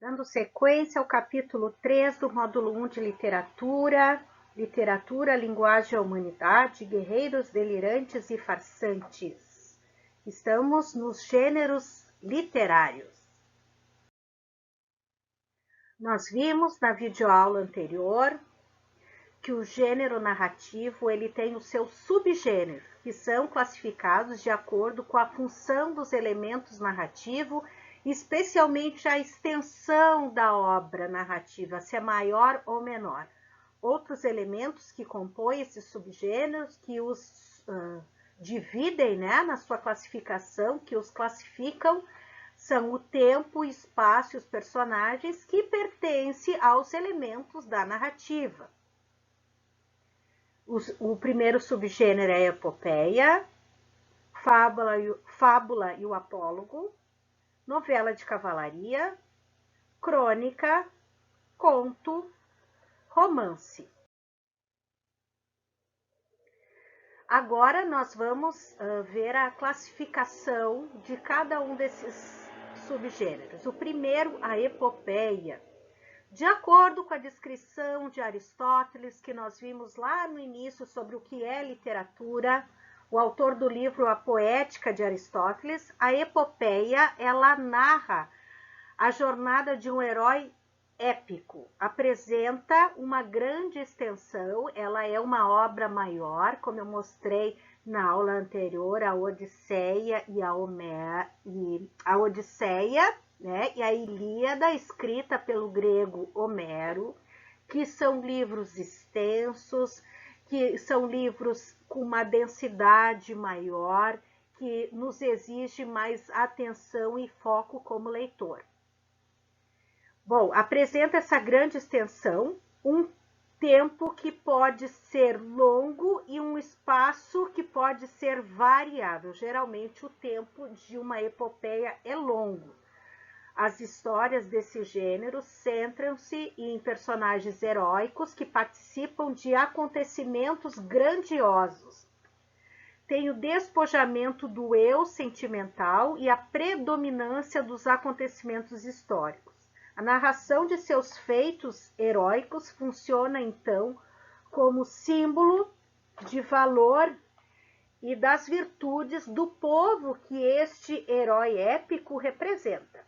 Dando sequência ao capítulo 3 do módulo 1 de Literatura, Linguagem e Humanidade, Guerreiros Delirantes e Farsantes. Estamos nos gêneros literários. Nós vimos na videoaula anterior que o gênero narrativo ele tem os seus subgêneros, que são classificados de acordo com a função dos elementos narrativos, especialmente a extensão da obra narrativa, se é maior ou menor. Outros elementos que compõem esses subgêneros, que os dividem, na sua classificação, que os classificam, são o tempo, o espaço e os personagens que pertencem aos elementos da narrativa. O primeiro subgênero é a epopeia, fábula e o apólogo, novela de cavalaria, crônica, conto, romance. Agora nós vamos ver a classificação de cada um desses subgêneros. O primeiro, a epopeia. De acordo com a descrição de Aristóteles, que nós vimos lá no início sobre o que é literatura, o autor do livro A Poética de Aristóteles, a epopeia, ela narra a jornada de um herói épico. Apresenta uma grande extensão, ela é uma obra maior, como eu mostrei na aula anterior, a Odisseia e a Odisseia, e a Ilíada, escrita pelo grego Homero, que são livros extensos, que são livros com uma densidade maior, que nos exige mais atenção e foco como leitor. Bom, apresenta essa grande extensão, um tempo que pode ser longo e um espaço que pode ser variável. Geralmente o tempo de uma epopeia é longo. As histórias desse gênero centram-se em personagens heróicos que participam de acontecimentos grandiosos. Tem o despojamento do eu sentimental e a predominância dos acontecimentos históricos. A narração de seus feitos heróicos funciona, então, como símbolo de valor e das virtudes do povo que este herói épico representa.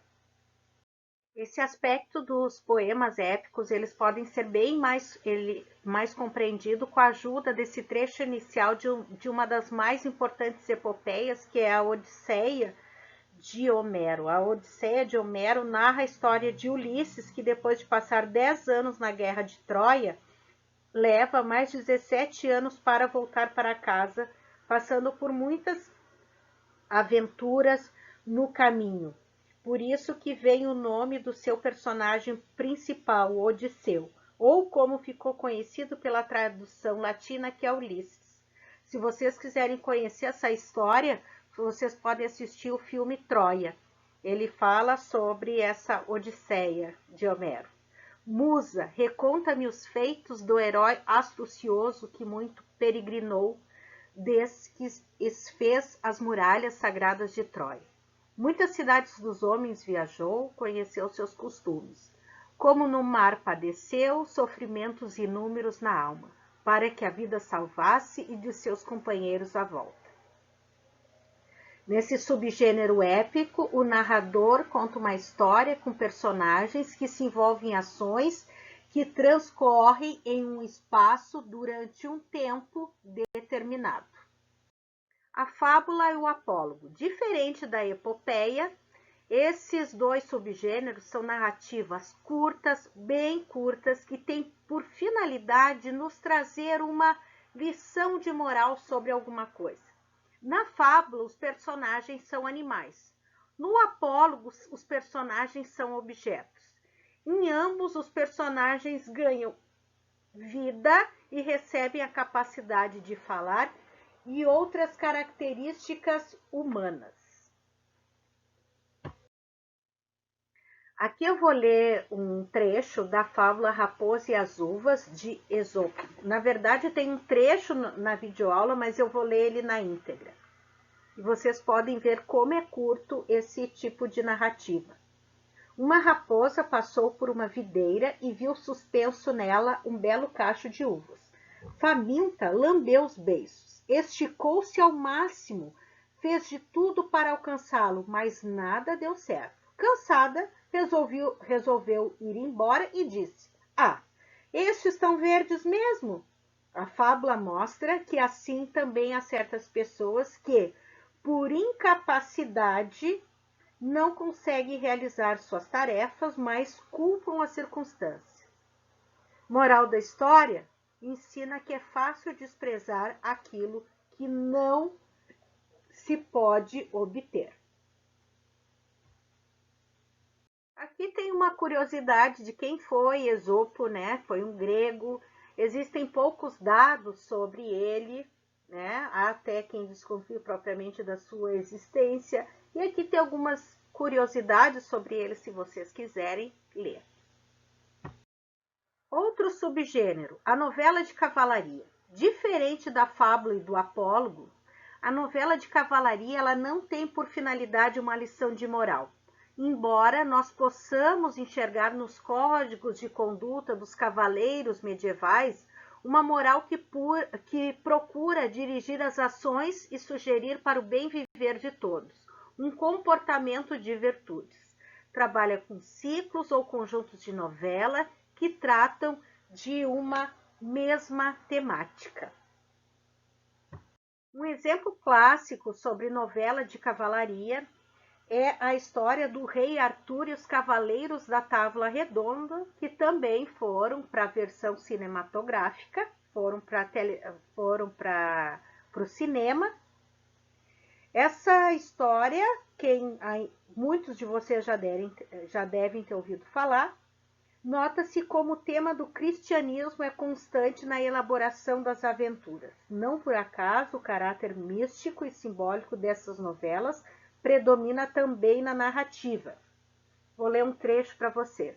Esse aspecto dos poemas épicos, eles podem ser bem mais compreendido com a ajuda desse trecho inicial de uma das mais importantes epopeias, que é a Odisseia de Homero. A Odisseia de Homero narra a história de Ulisses, que depois de passar 10 anos na guerra de Troia, leva mais 17 anos para voltar para casa, passando por muitas aventuras no caminho. Por isso que vem o nome do seu personagem principal, Odisseu, ou como ficou conhecido pela tradução latina, que é Ulisses. Se vocês quiserem conhecer essa história, vocês podem assistir o filme Troia. Ele fala sobre essa Odisseia de Homero. Musa, reconta-me os feitos do herói astucioso que muito peregrinou desde que desfez as muralhas sagradas de Troia. Muitas cidades dos homens viajou, conheceu seus costumes. Como no mar padeceu, sofrimentos inúmeros na alma, para que a vida salvasse e de seus companheiros a volta. Nesse subgênero épico, o narrador conta uma história com personagens que se envolvem em ações que transcorrem em um espaço durante um tempo determinado. A fábula e o apólogo. Diferente da epopeia, esses dois subgêneros são narrativas curtas, bem curtas, que têm por finalidade nos trazer uma lição de moral sobre alguma coisa. Na fábula, os personagens são animais. No apólogo, os personagens são objetos. Em ambos, os personagens ganham vida e recebem a capacidade de falar e outras características humanas. Aqui eu vou ler um trecho da fábula Raposa e as Uvas, de Esopo. Na verdade, tem um trecho na videoaula, mas eu vou ler ele na íntegra. E vocês podem ver como é curto esse tipo de narrativa. Uma raposa passou por uma videira e viu suspenso nela um belo cacho de uvas. Faminta, lambeu os beiços, esticou-se ao máximo, fez de tudo para alcançá-lo, mas nada deu certo. Cansada, resolveu ir embora e disse: "Ah, estes estão verdes mesmo." A fábula mostra que assim também há certas pessoas que, por incapacidade, não conseguem realizar suas tarefas, mas culpam as circunstâncias. Moral da história: ensina que é fácil desprezar aquilo que não se pode obter. Aqui tem uma curiosidade de quem foi Esopo, né? Foi um grego. Existem poucos dados sobre ele, né? Há até quem desconfie propriamente da sua existência. E aqui tem algumas curiosidades sobre ele, se vocês quiserem ler. Outro subgênero, a novela de cavalaria. Diferente da fábula e do apólogo, a novela de cavalaria ela não tem por finalidade uma lição de moral. Embora nós possamos enxergar nos códigos de conduta dos cavaleiros medievais uma moral que procura dirigir as ações e sugerir para o bem viver de todos, um comportamento de virtudes. Trabalha com ciclos ou conjuntos de novela que tratam de uma mesma temática. Um exemplo clássico sobre novela de cavalaria é a história do rei Arthur e os Cavaleiros da Távola Redonda, que também foram para a versão cinematográfica, foram para o cinema. Essa história, muitos de vocês já devem ter ouvido falar, nota-se como o tema do cristianismo é constante na elaboração das aventuras. Não por acaso, o caráter místico e simbólico dessas novelas predomina também na narrativa. Vou ler um trecho para vocês.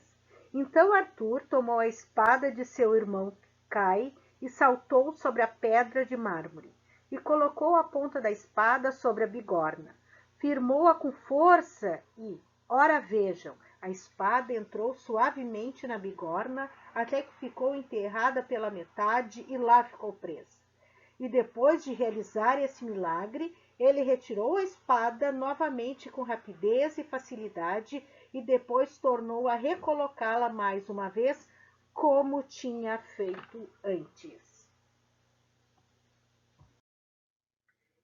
Então Arthur tomou a espada de seu irmão Cai e saltou sobre a pedra de mármore, e colocou a ponta da espada sobre a bigorna. Firmou-a com força e, ora vejam, a espada entrou suavemente na bigorna até que ficou enterrada pela metade e lá ficou presa. E depois de realizar esse milagre, ele retirou a espada novamente com rapidez e facilidade e depois tornou a recolocá-la mais uma vez, como tinha feito antes.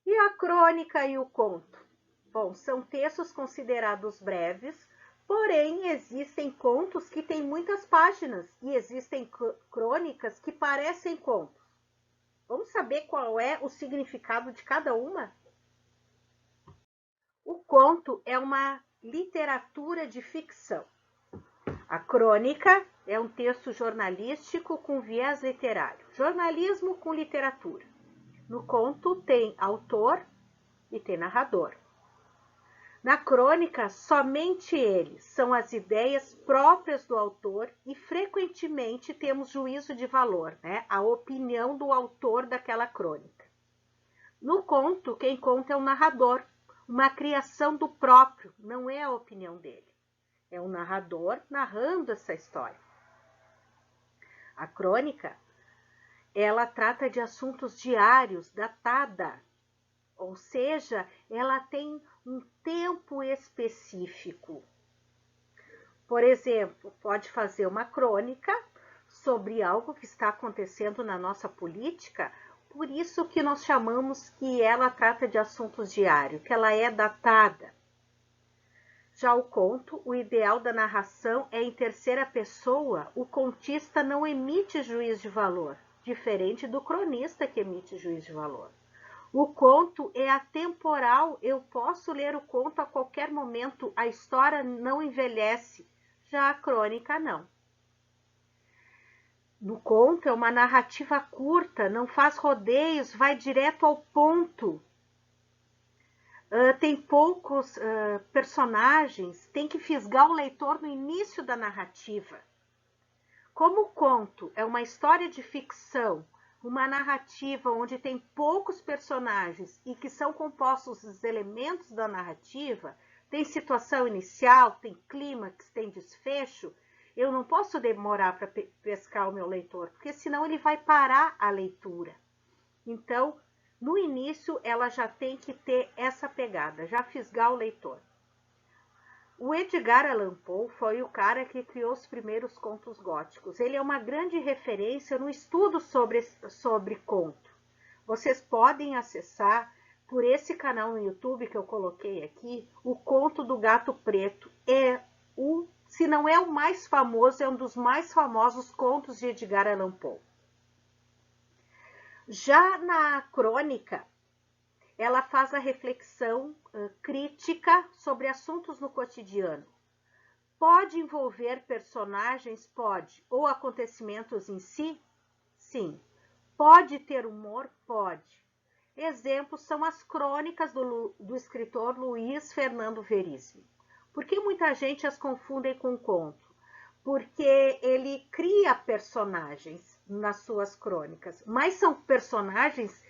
E a crônica e o conto? Bom, são textos considerados breves, porém existem contos que têm muitas páginas e existem crônicas que parecem contos. Vamos saber qual é o significado de cada uma? O conto é uma literatura de ficção. A crônica é um texto jornalístico com viés literário. Jornalismo com literatura. No conto tem autor e tem narrador. Na crônica, somente eles são as ideias próprias do autor e frequentemente temos juízo de valor, né? A opinião do autor daquela crônica. No conto, quem conta é o narrador, uma criação do próprio, não é a opinião dele. É o narrador narrando essa história. A crônica, ela trata de assuntos diários, datada, ou seja, ela tem um tempo específico. Por exemplo, pode fazer uma crônica sobre algo que está acontecendo na nossa política, por isso que nós chamamos que ela trata de assuntos diários, que ela é datada. Já o conto, o ideal da narração é em terceira pessoa, o contista não emite juízo de valor, diferente do cronista que emite juízo de valor. O conto é atemporal, eu posso ler o conto a qualquer momento, a história não envelhece, já a crônica não. No conto é uma narrativa curta, não faz rodeios, vai direto ao ponto. Tem poucos personagens, tem que fisgar o leitor no início da narrativa. Como o conto é uma história de ficção, uma narrativa onde tem poucos personagens e que são compostos os elementos da narrativa, tem situação inicial, tem clímax, tem desfecho, eu não posso demorar para pescar o meu leitor, porque senão ele vai parar a leitura. Então, no início, ela já tem que ter essa pegada, já fisgar o leitor. O Edgar Allan Poe foi o cara que criou os primeiros contos góticos. Ele é uma grande referência no estudo sobre conto. Vocês podem acessar por esse canal no YouTube que eu coloquei aqui, o Conto do Gato Preto. Se não é o mais famoso, é um dos mais famosos contos de Edgar Allan Poe. Já na crônica, ela faz a reflexão crítica sobre assuntos no cotidiano. Pode envolver personagens? Pode. Ou acontecimentos em si? Sim. Pode ter humor? Pode. Exemplos são as crônicas do escritor Luiz Fernando Veríssimo. Por que muita gente as confunde com conto? Porque ele cria personagens nas suas crônicas, mas são personagens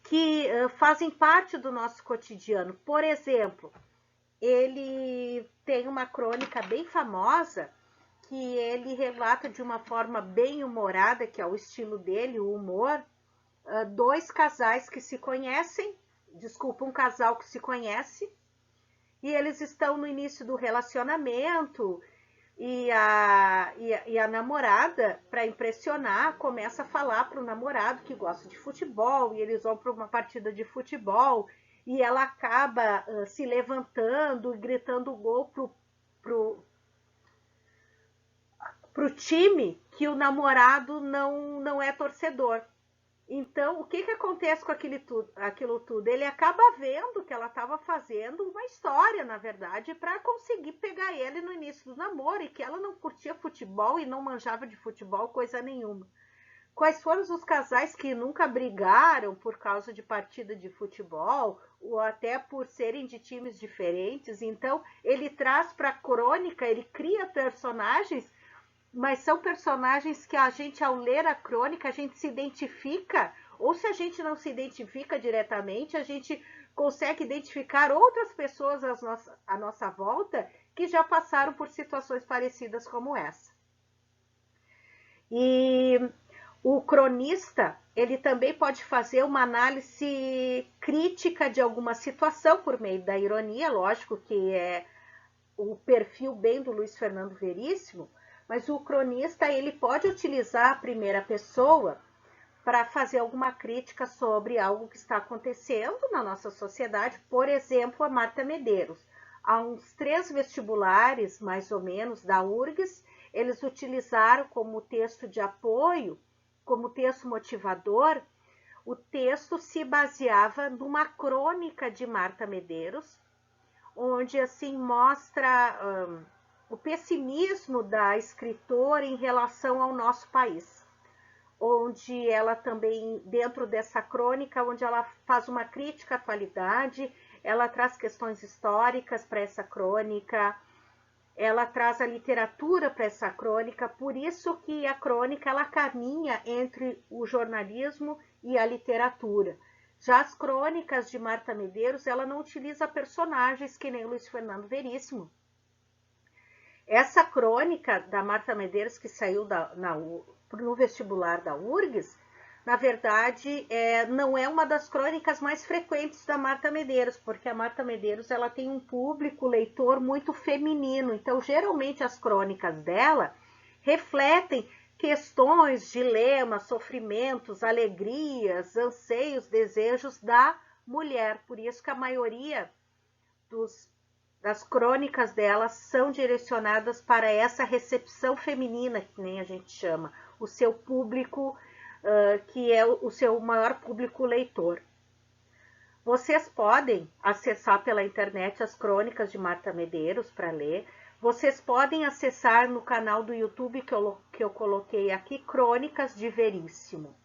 que fazem parte do nosso cotidiano. Por exemplo, ele tem uma crônica bem famosa que ele relata de uma forma bem humorada, que é o estilo dele, o humor, dois casais que se conhecem, um casal que se conhece, e eles estão no início do relacionamento, e a namorada, para impressionar, começa a falar para o namorado que gosta de futebol, e eles vão para uma partida de futebol, e ela acaba se levantando e gritando gol pro time que o namorado não é torcedor. Então, o que acontece com aquilo tudo? Ele acaba vendo que ela estava fazendo uma história, na verdade, para conseguir pegar ele no início do namoro, e que ela não curtia futebol e não manjava de futebol coisa nenhuma. Quais foram os casais que nunca brigaram por causa de partida de futebol, ou até por serem de times diferentes? Então, ele traz para a crônica, ele cria personagens, mas são personagens que a gente, ao ler a crônica, a gente se identifica, ou se a gente não se identifica diretamente, a gente consegue identificar outras pessoas à nossa volta que já passaram por situações parecidas como essa. E o cronista, ele também pode fazer uma análise crítica de alguma situação por meio da ironia, lógico que é o perfil bem do Luiz Fernando Veríssimo, mas o cronista, ele pode utilizar a primeira pessoa para fazer alguma crítica sobre algo que está acontecendo na nossa sociedade. Por exemplo, a Marta Medeiros. Há uns 3 vestibulares, mais ou menos, da URGS, eles utilizaram como texto de apoio, como texto motivador, o texto se baseava numa crônica de Marta Medeiros, onde assim mostra o pessimismo da escritora em relação ao nosso país, onde ela também, dentro dessa crônica, onde ela faz uma crítica à atualidade, ela traz questões históricas para essa crônica, ela traz a literatura para essa crônica, por isso que a crônica ela caminha entre o jornalismo e a literatura. Já as crônicas de Marta Medeiros, ela não utiliza personagens que nem Luiz Fernando Veríssimo. Essa crônica da Marta Medeiros, que saiu no vestibular da URGS, na verdade, não é uma das crônicas mais frequentes da Marta Medeiros, porque a Marta Medeiros ela tem um público leitor muito feminino. Então, geralmente, as crônicas dela refletem questões, dilemas, sofrimentos, alegrias, anseios, desejos da mulher. Por isso que a maioria das crônicas dela são direcionadas para essa recepção feminina, que nem a gente chama, o seu público, que é o seu maior público leitor. Vocês podem acessar pela internet as crônicas de Marta Medeiros para ler. Vocês podem acessar no canal do YouTube que eu coloquei aqui, Crônicas de Veríssimo.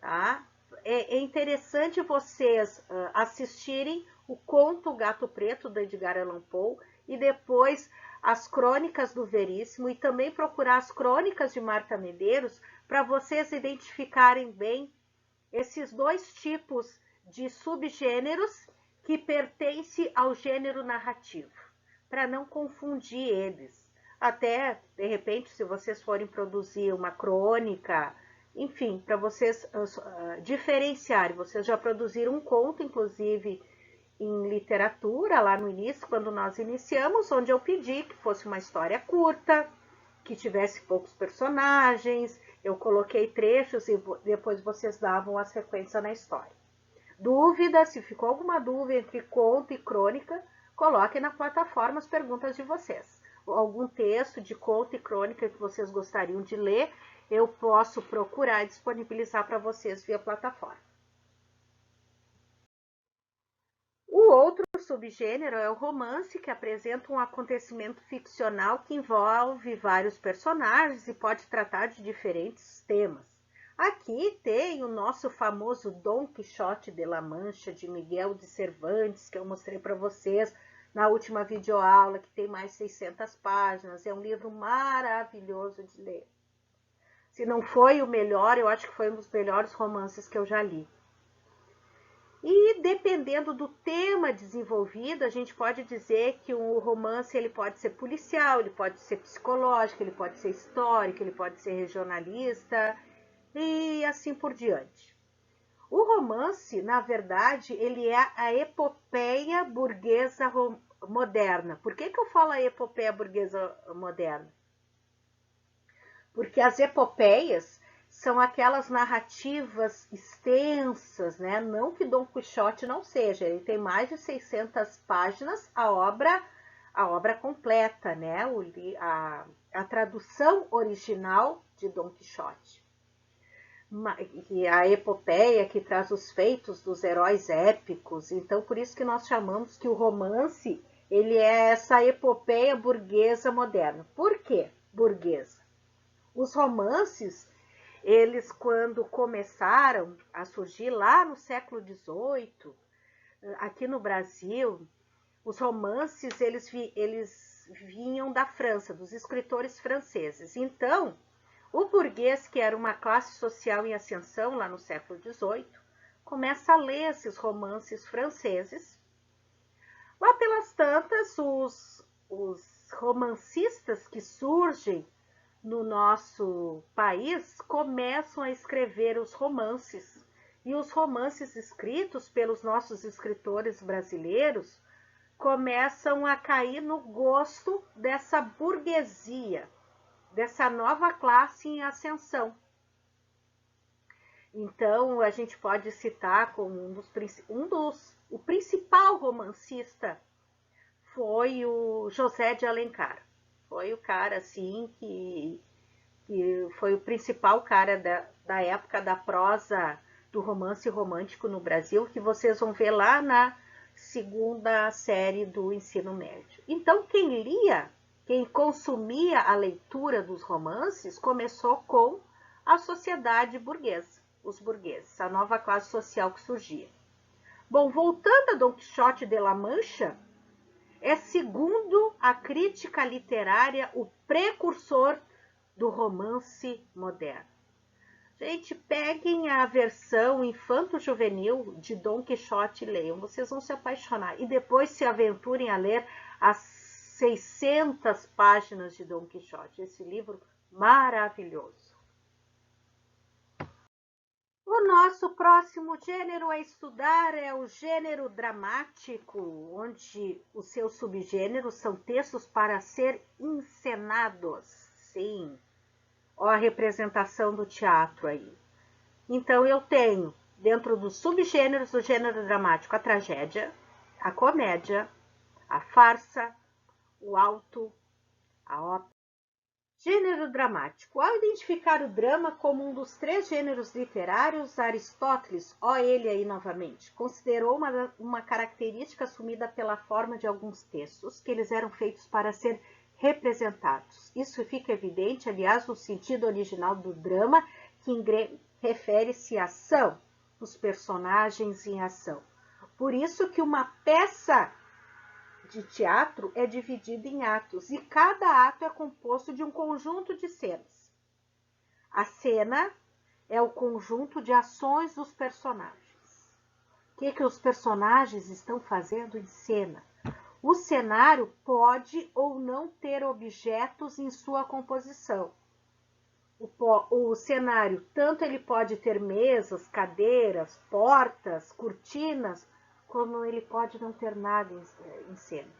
Tá? É interessante vocês assistirem o conto Gato Preto, do Edgar Allan Poe, e depois as crônicas do Veríssimo, e também procurar as crônicas de Marta Medeiros, para vocês identificarem bem esses 2 tipos de subgêneros que pertencem ao gênero narrativo. para não confundir eles. Até, de repente, se vocês forem produzir uma crônica, enfim, para vocês diferenciarem. Vocês já produziram um conto, inclusive, em literatura, lá no início, quando nós iniciamos, onde eu pedi que fosse uma história curta, que tivesse poucos personagens, eu coloquei trechos e depois vocês davam a sequência na história. Dúvida, se ficou alguma dúvida entre conto e crônica, coloquem na plataforma as perguntas de vocês. Algum texto de conto e crônica que vocês gostariam de ler, eu posso procurar e disponibilizar para vocês via plataforma. O outro subgênero é o romance, que apresenta um acontecimento ficcional que envolve vários personagens e pode tratar de diferentes temas. Aqui tem o nosso famoso Dom Quixote de la Mancha, de Miguel de Cervantes, que eu mostrei para vocês na última videoaula, que tem mais de 600 páginas. É um livro maravilhoso de ler. Se não foi o melhor, eu acho que foi um dos melhores romances que eu já li. E dependendo do tema desenvolvido, a gente pode dizer que o romance ele pode ser policial, ele pode ser psicológico, ele pode ser histórico, ele pode ser regionalista e assim por diante. O romance, na verdade, ele é a epopeia burguesa moderna. Por que eu falo a epopeia burguesa moderna? Porque as epopeias são aquelas narrativas extensas, né? Não que Dom Quixote não seja, ele tem mais de 600 páginas, a obra completa, né? A tradução original de Dom Quixote. E a epopeia que traz os feitos dos heróis épicos. Então, por isso que nós chamamos que o romance, ele é essa epopeia burguesa moderna. Por quê burguesa? Os romances, eles quando começaram a surgir lá no século XVIII, aqui no Brasil, os romances eles vinham da França, dos escritores franceses. Então, o burguês, que era uma classe social em ascensão lá no século XVIII, começa a ler esses romances franceses. Lá pelas tantas, os romancistas que surgem no nosso país começam a escrever os romances. E os romances escritos pelos nossos escritores brasileiros começam a cair no gosto dessa burguesia, dessa nova classe em ascensão. Então, a gente pode citar como o principal romancista foi o José de Alencar. Foi o cara, assim, que foi o principal cara da época da prosa do romance romântico no Brasil, que vocês vão ver lá na segunda série do ensino médio. Então, quem consumia a leitura dos romances, começou com a sociedade burguesa, os burgueses, a nova classe social que surgia. Bom, voltando a Dom Quixote de la Mancha, é, segundo a crítica literária, o precursor do romance moderno. Gente, peguem a versão infanto-juvenil de Dom Quixote e leiam, vocês vão se apaixonar. E depois se aventurem a ler as 600 páginas de Dom Quixote, esse livro maravilhoso. O nosso próximo gênero a estudar é o gênero dramático, onde os seus subgêneros são textos para ser encenados. Sim, ó a representação do teatro aí. Então, eu tenho, dentro dos subgêneros do gênero dramático, a tragédia, a comédia, a farsa, o auto, a ópera. Gênero dramático. Ao identificar o drama como um dos 3 gêneros literários, Aristóteles, ó ele aí novamente, considerou uma característica assumida pela forma de alguns textos, que eles eram feitos para ser representados. Isso fica evidente, aliás, no sentido original do drama, que em grego refere-se à ação, os personagens em ação. Por isso que uma peça de teatro é dividida em atos, e cada ato é composto de um conjunto de cenas. A cena é o conjunto de ações dos personagens. O que os personagens estão fazendo em cena? O cenário pode ou não ter objetos em sua composição. O cenário, tanto ele pode ter mesas, cadeiras, portas, cortinas, como ele pode não ter nada em cena.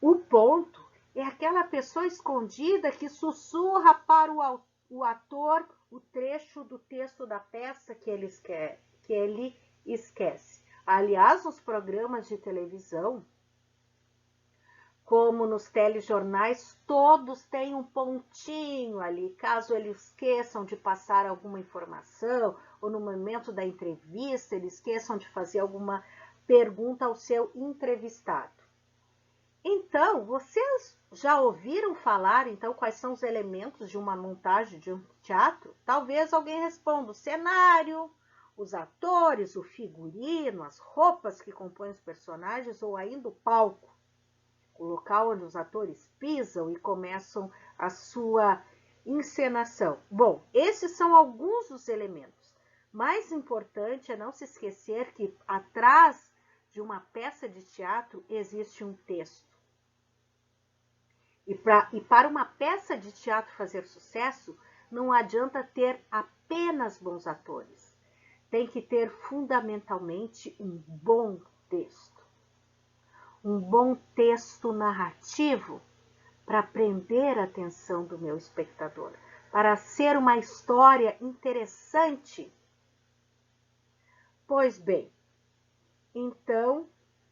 O ponto é aquela pessoa escondida que sussurra para o ator o trecho do texto da peça que ele esquece. Aliás, nos programas de televisão, como nos telejornais, todos têm um pontinho ali, caso eles esqueçam de passar alguma informação, ou no momento da entrevista, eles esqueçam de fazer alguma pergunta ao seu entrevistado. Então, vocês já ouviram falar, então, quais são os elementos de uma montagem de um teatro? Talvez alguém responda: o cenário, os atores, o figurino, as roupas que compõem os personagens, ou ainda o palco, o local onde os atores pisam e começam a sua encenação. Bom, esses são alguns dos elementos. Mais importante é não se esquecer que atrás de uma peça de teatro existe um texto. E para uma peça de teatro fazer sucesso, não adianta ter apenas bons atores. Tem que ter fundamentalmente um bom texto. Um bom texto narrativo para prender a atenção do meu espectador, para ser uma história interessante. Pois bem, então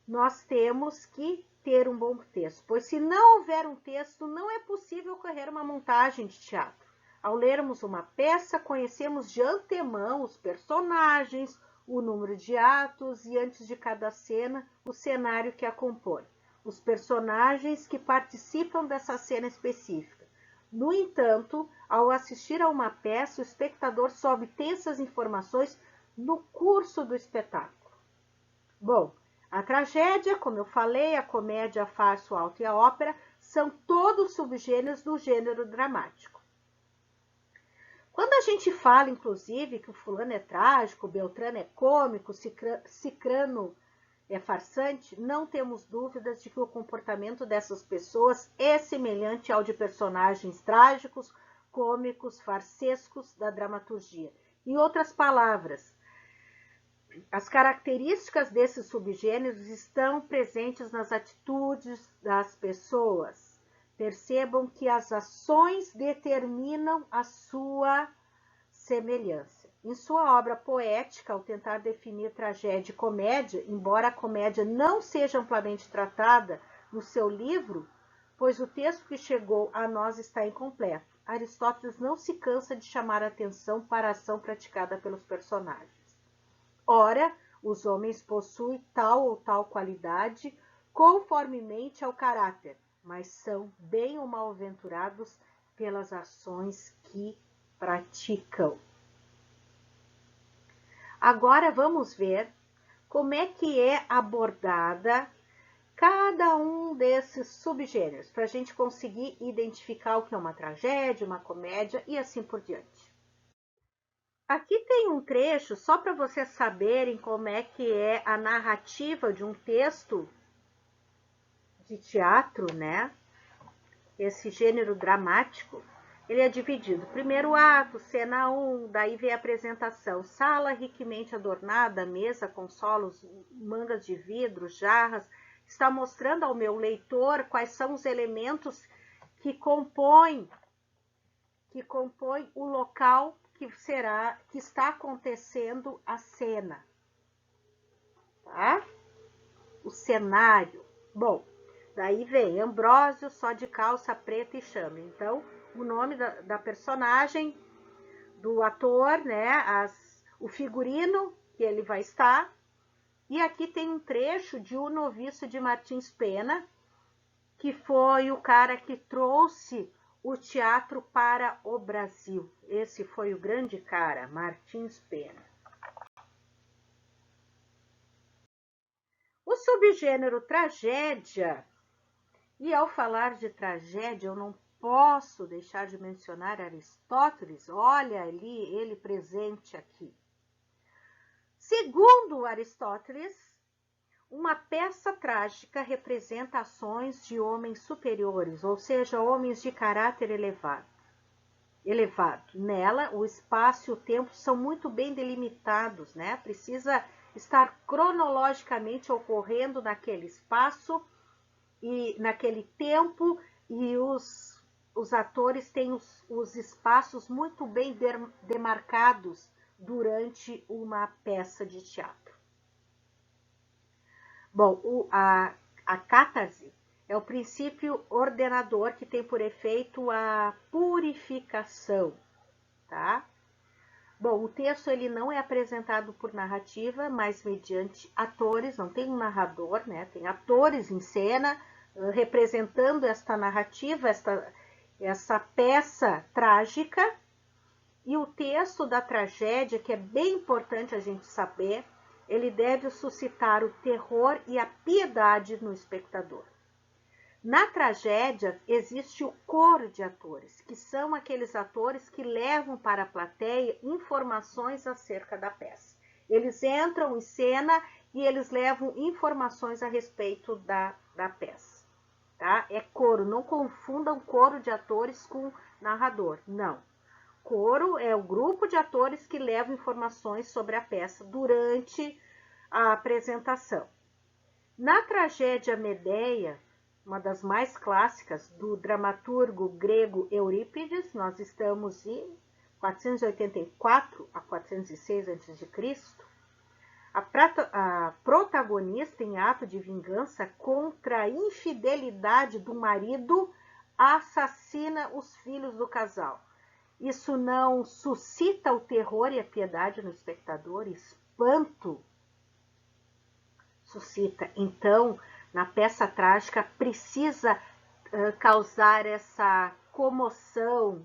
nós temos que ter um bom texto, pois se não houver um texto, não é possível ocorrer uma montagem de teatro. Ao lermos uma peça, conhecemos de antemão os personagens, o número de atos e, antes de cada cena, o cenário que a compõe, os personagens que participam dessa cena específica. No entanto, ao assistir a uma peça, o espectador só obtém essas informações no curso do espetáculo. Bom, a tragédia, como eu falei, a comédia, a farsa, o auto e a ópera são todos subgêneros do gênero dramático. Quando a gente fala, inclusive, que o fulano é trágico, o Beltrano é cômico, Cicrano é farsante, não temos dúvidas de que o comportamento dessas pessoas é semelhante ao de personagens trágicos, cômicos, farsescos da dramaturgia. Em outras palavras, as características desses subgêneros estão presentes nas atitudes das pessoas. Percebam que as ações determinam a sua semelhança. Em sua obra poética, ao tentar definir tragédia e comédia, embora a comédia não seja amplamente tratada no seu livro, pois o texto que chegou a nós está incompleto, Aristóteles não se cansa de chamar a atenção para a ação praticada pelos personagens. Ora, os homens possuem tal ou tal qualidade conformemente ao caráter, mas são bem ou mal-aventurados pelas ações que praticam. Agora vamos ver como é que é abordada cada um desses subgêneros, para a gente conseguir identificar o que é uma tragédia, uma comédia e assim por diante. Aqui tem um trecho só para vocês saberem como é que é a narrativa de um texto de teatro, né? Esse gênero dramático, ele é dividido. Primeiro ato, cena 1, daí vem a apresentação. Sala riquamente adornada, mesa, consolos, mangas de vidro, jarras. Está mostrando ao meu leitor quais são os elementos que compõem o local que está acontecendo a cena. Tá? O cenário. Bom, daí vem Ambrósio, só de calça preta e chama. Então, o nome da personagem, do ator, né? O figurino que ele vai estar. E aqui tem um trecho de O Noviço de Martins Pena, que foi o cara que trouxe o teatro para o Brasil. Esse foi o grande cara, Martins Pena. O subgênero tragédia, e ao falar de tragédia, eu não posso deixar de mencionar Aristóteles, olha ali ele presente aqui. Segundo Aristóteles, Uma peça trágica representa ações de homens superiores, ou seja, homens de caráter elevado. Nela, o espaço e o tempo são muito bem delimitados, né? Precisa estar cronologicamente ocorrendo naquele espaço e naquele tempo, e os atores têm os espaços muito bem demarcados durante uma peça de teatro. Bom, a catarse é o princípio ordenador que tem por efeito a purificação, tá? Bom, o texto ele não é apresentado por narrativa, mas mediante atores, não tem um narrador, né? Tem atores em cena representando esta narrativa, essa peça trágica. E o texto da tragédia, que é bem importante a gente saber, ele deve suscitar o terror e a piedade no espectador. Na tragédia, existe o coro de atores, que são aqueles atores que levam para a plateia informações acerca da peça. Eles entram em cena e eles levam informações a respeito da peça. Tá? É coro, não confundam coro de atores com narrador, não. Coro é o grupo de atores que levam informações sobre a peça durante a apresentação. Na tragédia Medeia, uma das mais clássicas do dramaturgo grego Eurípides, nós estamos em 484 a 406 a.C., a protagonista, em ato de vingança contra a infidelidade do marido, assassina os filhos do casal. Isso não suscita o terror e a piedade no espectador? Espanto suscita. Então, na peça trágica, precisa causar essa comoção,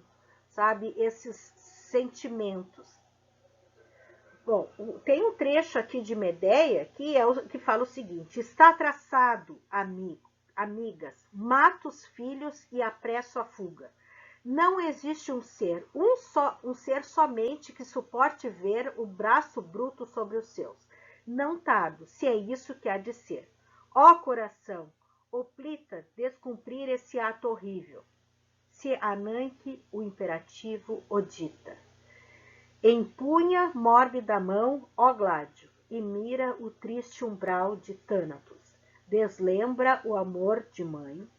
sabe? Esses sentimentos. Bom, tem um trecho aqui de Medeia que fala o seguinte: está traçado, amigas, mato os filhos e apresso a fuga. Não existe um ser somente que suporte ver o braço bruto sobre os seus. Não tardo, se é isso que há de ser. Ó coração, oplita descumprir esse ato horrível. Se ananque o imperativo o dita. Empunha mórbida mão, ó Gládio, e mira o triste umbral de Tânatos. Deslembra o amor de mãe.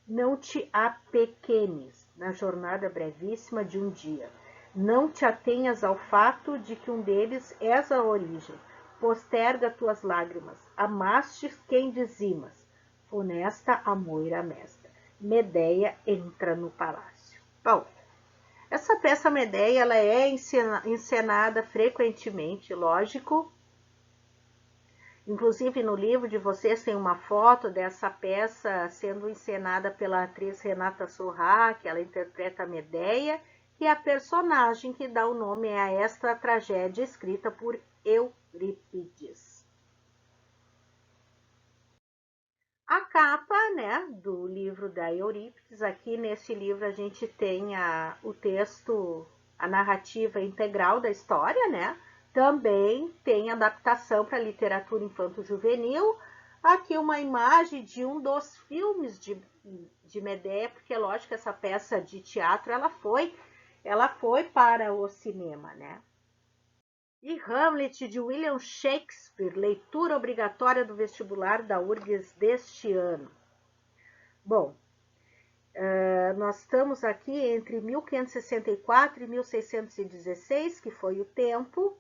Não te apequenes na jornada brevíssima de um dia. Não te atenhas ao fato de que um deles és a origem. Posterga tuas lágrimas. Amastes quem dizimas. Funesta a moira mestra. Medeia entra no palácio. Bom, essa peça Medeia ela é encenada frequentemente, lógico. Inclusive, no livro de vocês tem uma foto dessa peça sendo encenada pela atriz Renata Sorrah, que ela interpreta a Medeia, que é a personagem que dá o nome a esta tragédia escrita por Eurípides. A capa, né, do livro da Eurípides, aqui nesse livro a gente tem o texto, a narrativa integral da história, né? Também tem adaptação para literatura infanto-juvenil. Aqui uma imagem de um dos filmes de Medeia, porque é lógico que essa peça de teatro ela foi para o cinema, né? E Hamlet, de William Shakespeare, leitura obrigatória do vestibular da URGS deste ano. Bom, nós estamos aqui entre 1564 e 1616, que foi o tempo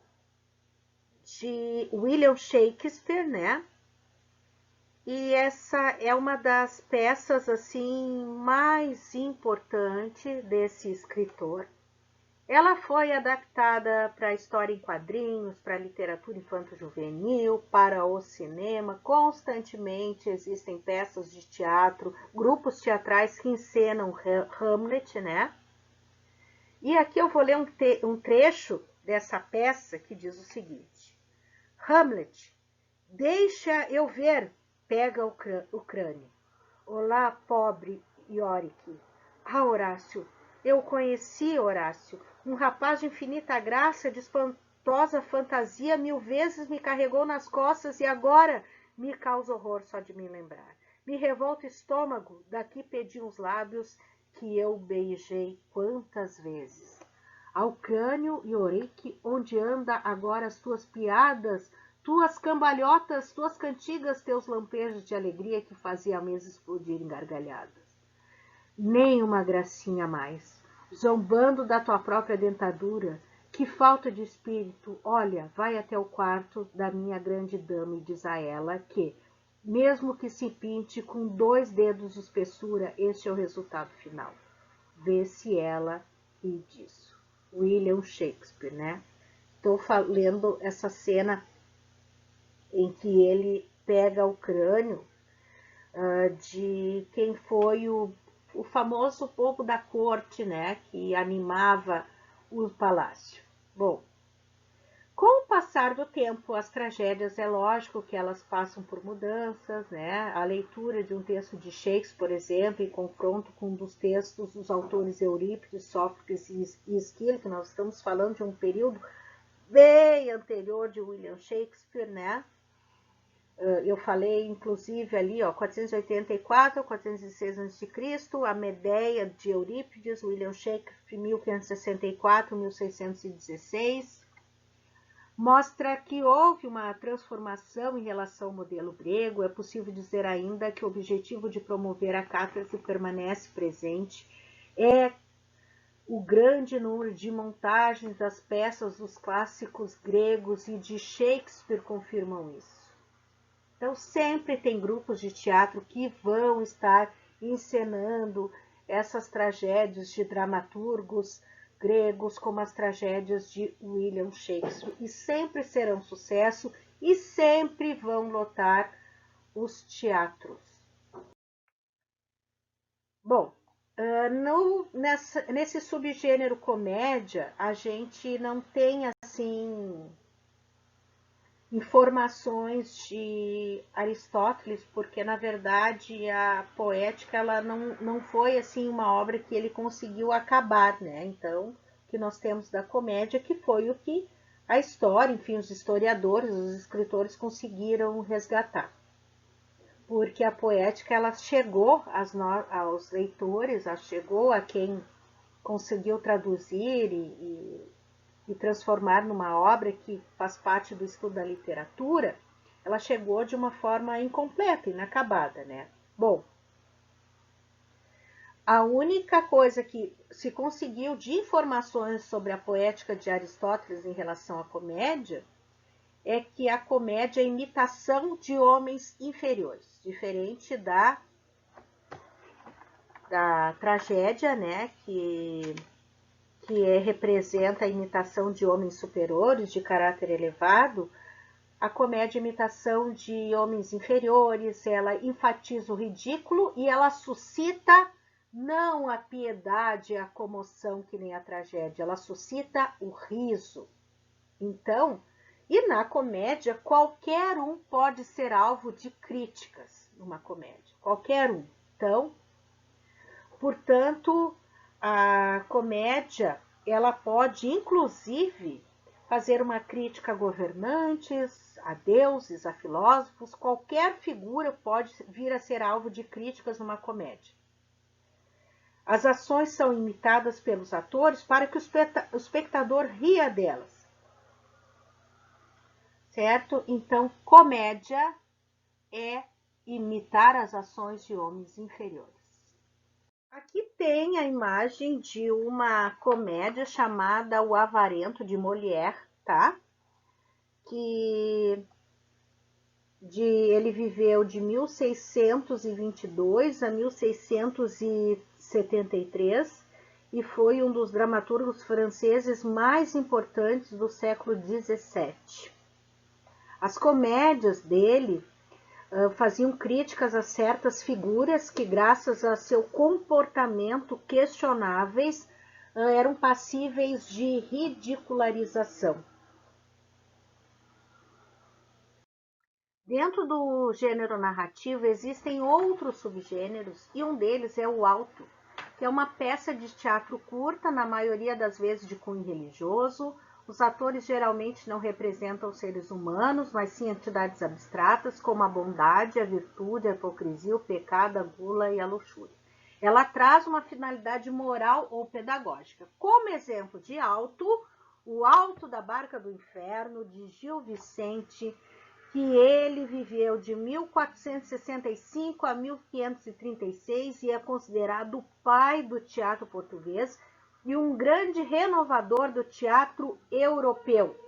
de William Shakespeare, né? E essa é uma das peças assim mais importantes desse escritor. Ela foi adaptada para a história em quadrinhos, para a literatura infanto-juvenil, para o cinema. Constantemente existem peças de teatro, grupos teatrais que encenam Hamlet, né? E aqui eu vou ler um trecho dessa peça que diz o seguinte: Hamlet, deixa eu ver, pega o crânio. Olá, pobre Yorick. Ah, Horácio, eu conheci Horácio, um rapaz de infinita graça, de espantosa fantasia, 1000 vezes me carregou nas costas e agora me causa horror só de me lembrar. Me revolta o estômago, daqui pedi uns lábios que eu beijei quantas vezes. Ao crânio e orique, onde anda agora as tuas piadas, tuas cambalhotas, tuas cantigas, teus lampejos de alegria que fazia a mesa explodir em gargalhadas. Nem uma gracinha mais, zombando da tua própria dentadura, que falta de espírito, olha, vai até o quarto da minha grande dama e diz a ela que, mesmo que se pinte com 2 dedos de espessura, este é o resultado final. Vê se ela ri disso. William Shakespeare, né? Estou lendo essa cena em que ele pega o crânio de quem foi o famoso povo da corte, né? Que animava o palácio. Bom, com o passar do tempo, as tragédias, é lógico que elas passam por mudanças, né? A leitura de um texto de Shakespeare, por exemplo, em confronto com um dos textos dos autores Eurípides, Sófocles e Esquilo, que nós estamos falando de um período bem anterior de William Shakespeare, né? Eu falei, inclusive, ali, ó, 484, 406 a.C., a Medeia de Eurípides, William Shakespeare, 1564, 1616, mostra que houve uma transformação em relação ao modelo grego. É possível dizer ainda que o objetivo de promover a catarse permanece presente. É o grande número de montagens das peças dos clássicos gregos e de Shakespeare confirmam isso. Então, sempre tem grupos de teatro que vão estar encenando essas tragédias de dramaturgos gregos, como as tragédias de William Shakespeare, e sempre serão sucesso e sempre vão lotar os teatros. Bom, nesse subgênero comédia, a gente não tem assim informações de Aristóteles, porque na verdade a poética ela não foi assim uma obra que ele conseguiu acabar, né? Então, o que nós temos da comédia que foi o que a história, enfim, os historiadores, os escritores conseguiram resgatar. Porque a poética ela chegou aos leitores, ela chegou a quem conseguiu traduzir e transformar numa obra que faz parte do estudo da literatura, ela chegou de uma forma incompleta, inacabada, né? Bom, a única coisa que se conseguiu de informações sobre a poética de Aristóteles em relação à comédia é que a comédia é imitação de homens inferiores, diferente da tragédia, né? Que representa a imitação de homens superiores, de caráter elevado. A comédia é imitação de homens inferiores, ela enfatiza o ridículo e ela suscita não a piedade, a comoção que nem a tragédia, ela suscita o riso. Então, e na comédia, qualquer um pode ser alvo de críticas numa comédia, qualquer um. Então, portanto, a comédia, ela pode, inclusive, fazer uma crítica a governantes, a deuses, a filósofos. Qualquer figura pode vir a ser alvo de críticas numa comédia. As ações são imitadas pelos atores para que o espectador ria delas. Certo? Então, comédia é imitar as ações de homens inferiores. Aqui tem a imagem de uma comédia chamada O Avarento, de Molière, tá? Ele viveu de 1622 a 1673 e foi um dos dramaturgos franceses mais importantes do século XVII. As comédias dele faziam críticas a certas figuras que, graças a seu comportamento questionáveis, eram passíveis de ridicularização. Dentro do gênero narrativo existem outros subgêneros e um deles é o auto, que é uma peça de teatro curta, na maioria das vezes de cunho religioso, Os atores geralmente não representam seres humanos, mas sim entidades abstratas, como a bondade, a virtude, a hipocrisia, o pecado, a gula e a luxúria. Ela traz uma finalidade moral ou pedagógica. Como exemplo de alto, o Alto da Barca do Inferno, de Gil Vicente, que ele viveu de 1465 a 1536 e é considerado o pai do teatro português e um grande renovador do teatro europeu.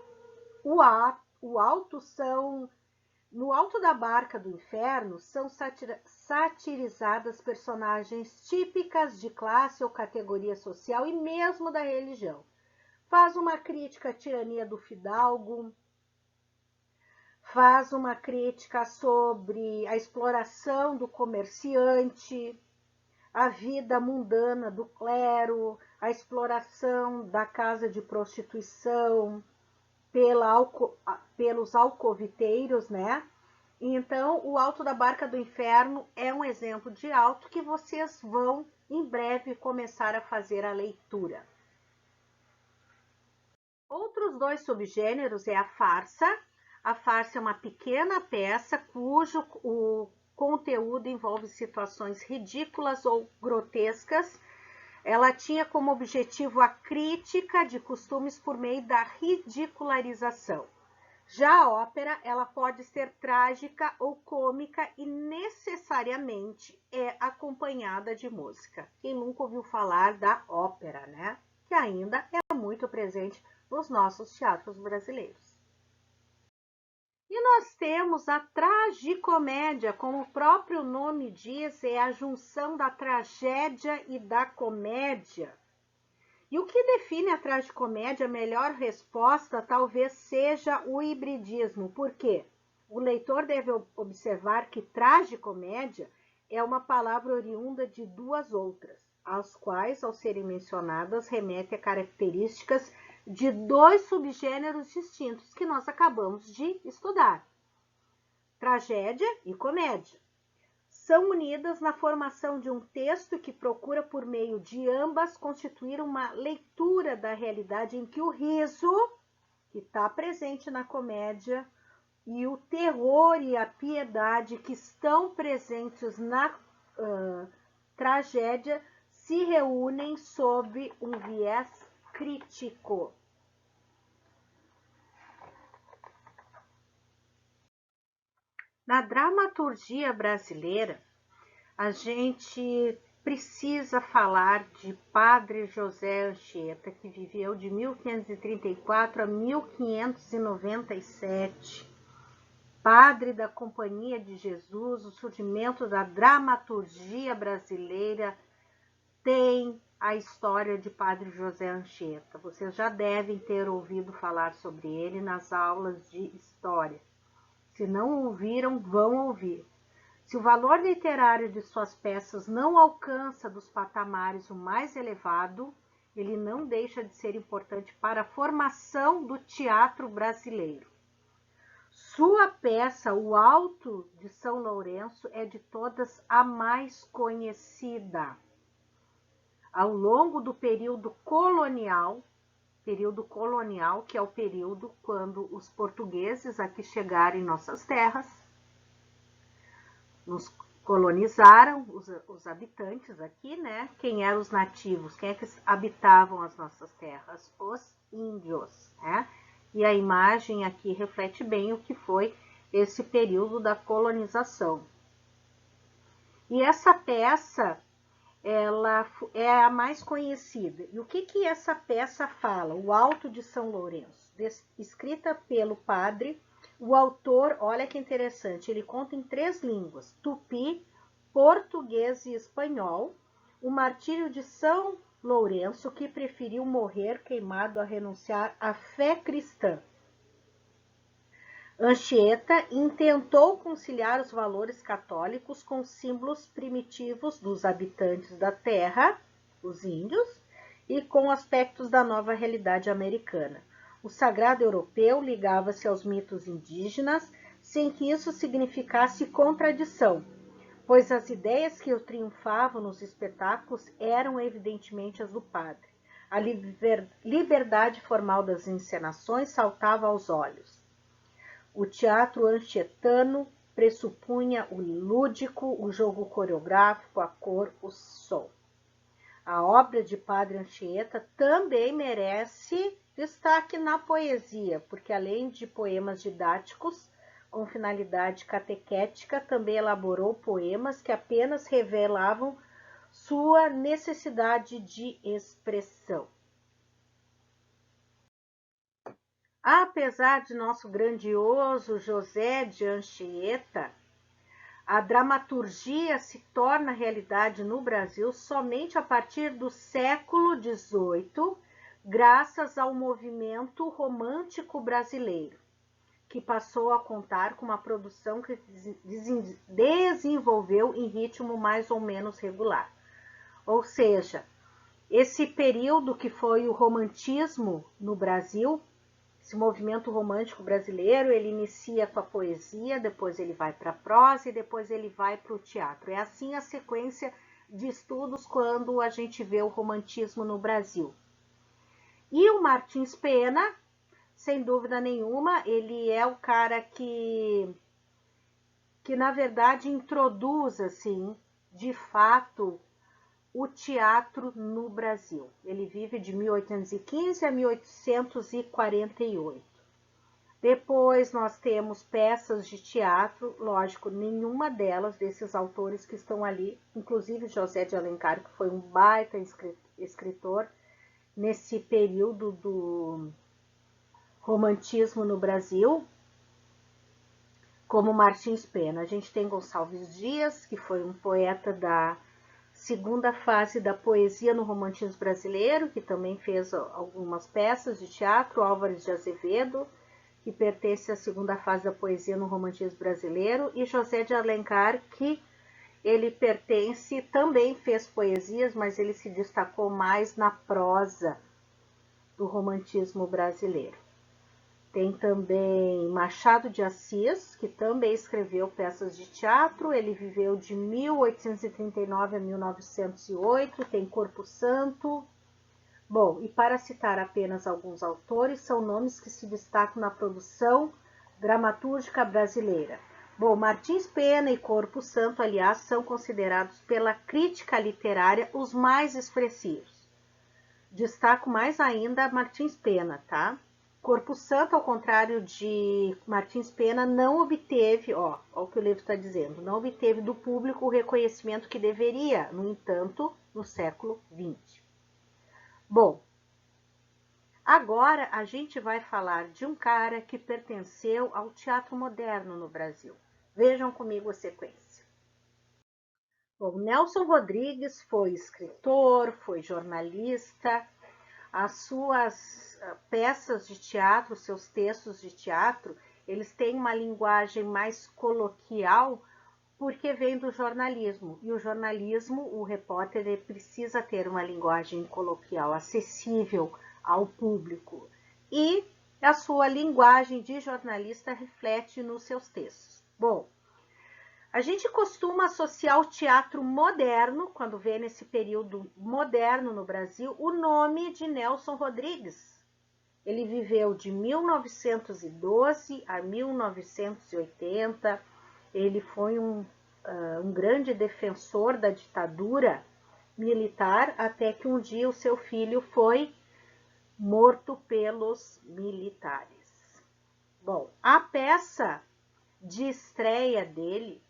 No Alto da Barca do Inferno são satirizadas personagens típicas de classe ou categoria social e mesmo da religião. Faz uma crítica à tirania do fidalgo, faz uma crítica sobre a exploração do comerciante, a vida mundana do clero, a exploração da casa de prostituição pelos alcoviteiros, né? Então, o Alto da Barca do Inferno é um exemplo de alto que vocês vão, em breve, começar a fazer a leitura. Outros dois subgêneros é a farsa. A farsa é uma pequena peça cujo o conteúdo envolve situações ridículas ou grotescas. Ela tinha como objetivo a crítica de costumes por meio da ridicularização. Já a ópera, ela pode ser trágica ou cômica e necessariamente é acompanhada de música. Quem nunca ouviu falar da ópera, né? Que ainda é muito presente nos nossos teatros brasileiros. E nós temos a tragicomédia, como o próprio nome diz, é a junção da tragédia e da comédia. E o que define a tragicomédia, a melhor resposta talvez seja o hibridismo. Por quê? O leitor deve observar que tragicomédia é uma palavra oriunda de duas outras, as quais, ao serem mencionadas, remete a características de dois subgêneros distintos que nós acabamos de estudar: tragédia e comédia. São unidas na formação de um texto que procura, por meio de ambas, constituir uma leitura da realidade em que o riso, que está presente na comédia, e o terror e a piedade, que estão presentes na tragédia, se reúnem sob um viés crítico. Na dramaturgia brasileira, a gente precisa falar de Padre José Anchieta, que viveu de 1534 a 1597, padre da Companhia de Jesus. O surgimento da dramaturgia brasileira tem a história de Padre José Anchieta. Vocês já devem ter ouvido falar sobre ele nas aulas de história. Se não ouviram, vão ouvir. Se o valor literário de suas peças não alcança dos patamares o mais elevado, ele não deixa de ser importante para a formação do teatro brasileiro. Sua peça, O Alto de São Lourenço, é de todas a mais conhecida. Ao longo do período colonial, que é o período quando os portugueses aqui chegaram em nossas terras, nos colonizaram, os habitantes aqui, né? Quem eram os nativos? Quem é que habitavam as nossas terras? Os índios, né? E a imagem aqui reflete bem o que foi esse período da colonização. E essa peça, ela é a mais conhecida. E o que essa peça fala? O Alto de São Lourenço, escrita pelo padre. O autor, olha que interessante, ele conta em 3 línguas: tupi, português e espanhol. O martírio de São Lourenço, que preferiu morrer queimado a renunciar à fé cristã. Anchieta intentou conciliar os valores católicos com símbolos primitivos dos habitantes da terra, os índios, e com aspectos da nova realidade americana. O sagrado europeu ligava-se aos mitos indígenas, sem que isso significasse contradição, pois as ideias que triunfavam nos espetáculos eram evidentemente as do padre. A liberdade formal das encenações saltava aos olhos. O teatro anchietano pressupunha o lúdico, o jogo coreográfico, a cor, o som. A obra de Padre Anchieta também merece destaque na poesia, porque além de poemas didáticos, com finalidade catequética, também elaborou poemas que apenas revelavam sua necessidade de expressão. Apesar de nosso grandioso José de Anchieta, a dramaturgia se torna realidade no Brasil somente a partir do século XVIII, graças ao movimento romântico brasileiro, que passou a contar com uma produção que desenvolveu em ritmo mais ou menos regular. Ou seja, esse período que foi o romantismo no Brasil, esse movimento romântico brasileiro, ele inicia com a poesia, depois ele vai para a prosa e depois ele vai para o teatro. É assim a sequência de estudos quando a gente vê o romantismo no Brasil. E o Martins Pena, sem dúvida nenhuma, ele é o cara que na verdade introduz, assim, de fato, o teatro no Brasil. Ele vive de 1815 a 1848. Depois nós temos peças de teatro, lógico, nenhuma delas, desses autores que estão ali, inclusive José de Alencar, que foi um baita escritor nesse período do romantismo no Brasil, como Martins Pena. A gente tem Gonçalves Dias, que foi um poeta da segunda fase da poesia no romantismo brasileiro, que também fez algumas peças de teatro, Álvares de Azevedo, que pertence à segunda fase da poesia no romantismo brasileiro, e José de Alencar, que ele pertence, também fez poesias, mas ele se destacou mais na prosa do romantismo brasileiro. Tem também Machado de Assis, que também escreveu peças de teatro. Ele viveu de 1839 a 1908, tem Corpo Santo. Bom, e para citar apenas alguns autores, são nomes que se destacam na produção dramatúrgica brasileira. Bom, Martins Pena e Corpo Santo, aliás, são considerados pela crítica literária os mais expressivos. Destaco mais ainda Martins Pena, tá? Corpo Santo, ao contrário de Martins Pena, não obteve, ó o que o livro está dizendo, não obteve do público o reconhecimento que deveria, no entanto, no século XX. Bom, agora a gente vai falar de um cara que pertenceu ao teatro moderno no Brasil. Vejam comigo a sequência. Bom, Nelson Rodrigues foi escritor, foi jornalista. As suas peças de teatro, seus textos de teatro, eles têm uma linguagem mais coloquial porque vem do jornalismo. E o jornalismo, o repórter, ele precisa ter uma linguagem coloquial, acessível ao público. E a sua linguagem de jornalista reflete nos seus textos. Bom, a gente costuma associar o teatro moderno, quando vê nesse período moderno no Brasil, o nome de Nelson Rodrigues. Ele viveu de 1912 a 1980, ele foi um grande defensor da ditadura militar, até que um dia o seu filho foi morto pelos militares. Bom, a peça de estreia dele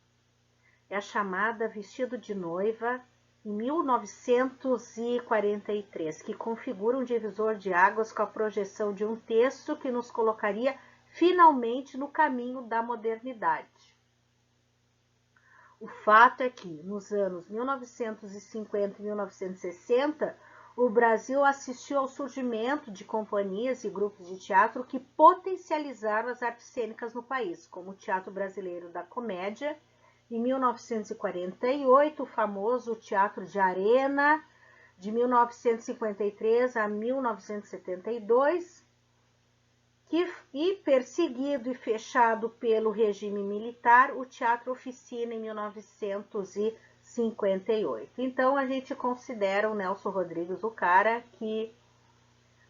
é a chamada Vestido de Noiva, em 1943, que configura um divisor de águas com a projeção de um texto que nos colocaria finalmente no caminho da modernidade. O fato é que, nos anos 1950 e 1960, o Brasil assistiu ao surgimento de companhias e grupos de teatro que potencializaram as artes cênicas no país, como o Teatro Brasileiro da Comédia. Em 1948, o famoso Teatro de Arena, de 1953 a 1972, e perseguido e fechado pelo regime militar, o Teatro Oficina, em 1958. Então, a gente considera o Nelson Rodrigues o cara que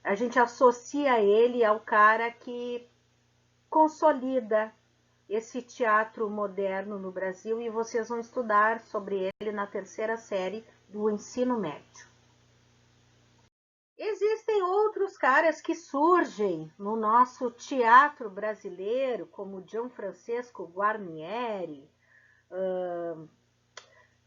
a gente associa ele ao cara que consolida esse teatro moderno no Brasil, e vocês vão estudar sobre ele na terceira série do ensino médio. Existem outros caras que surgem no nosso teatro brasileiro, como Gianfrancesco Guarnieri,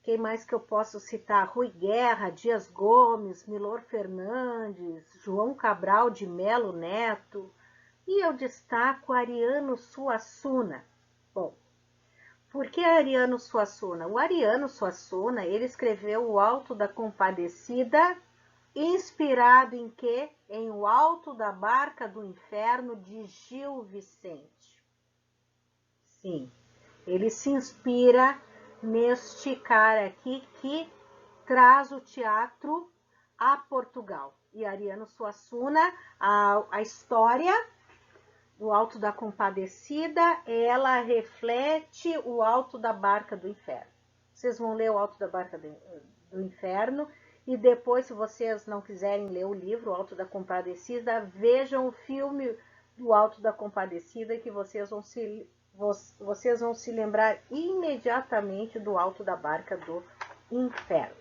quem mais que eu posso citar? Rui Guerra, Dias Gomes, Milor Fernandes, João Cabral de Melo Neto, e eu destaco Ariano Suassuna. Bom, por que Ariano Suassuna? O Ariano Suassuna, ele escreveu O Alto da Compadecida, inspirado em quê? Em O Alto da Barca do Inferno, de Gil Vicente. Sim, ele se inspira neste cara aqui que traz o teatro a Portugal. E Ariano Suassuna, a história do Alto da Compadecida, ela reflete o Alto da Barca do Inferno. Vocês vão ler o Alto da Barca do Inferno, e depois, se vocês não quiserem ler o livro, O Alto da Compadecida, vejam o filme do Alto da Compadecida, que vocês vão se lembrar imediatamente do Alto da Barca do Inferno.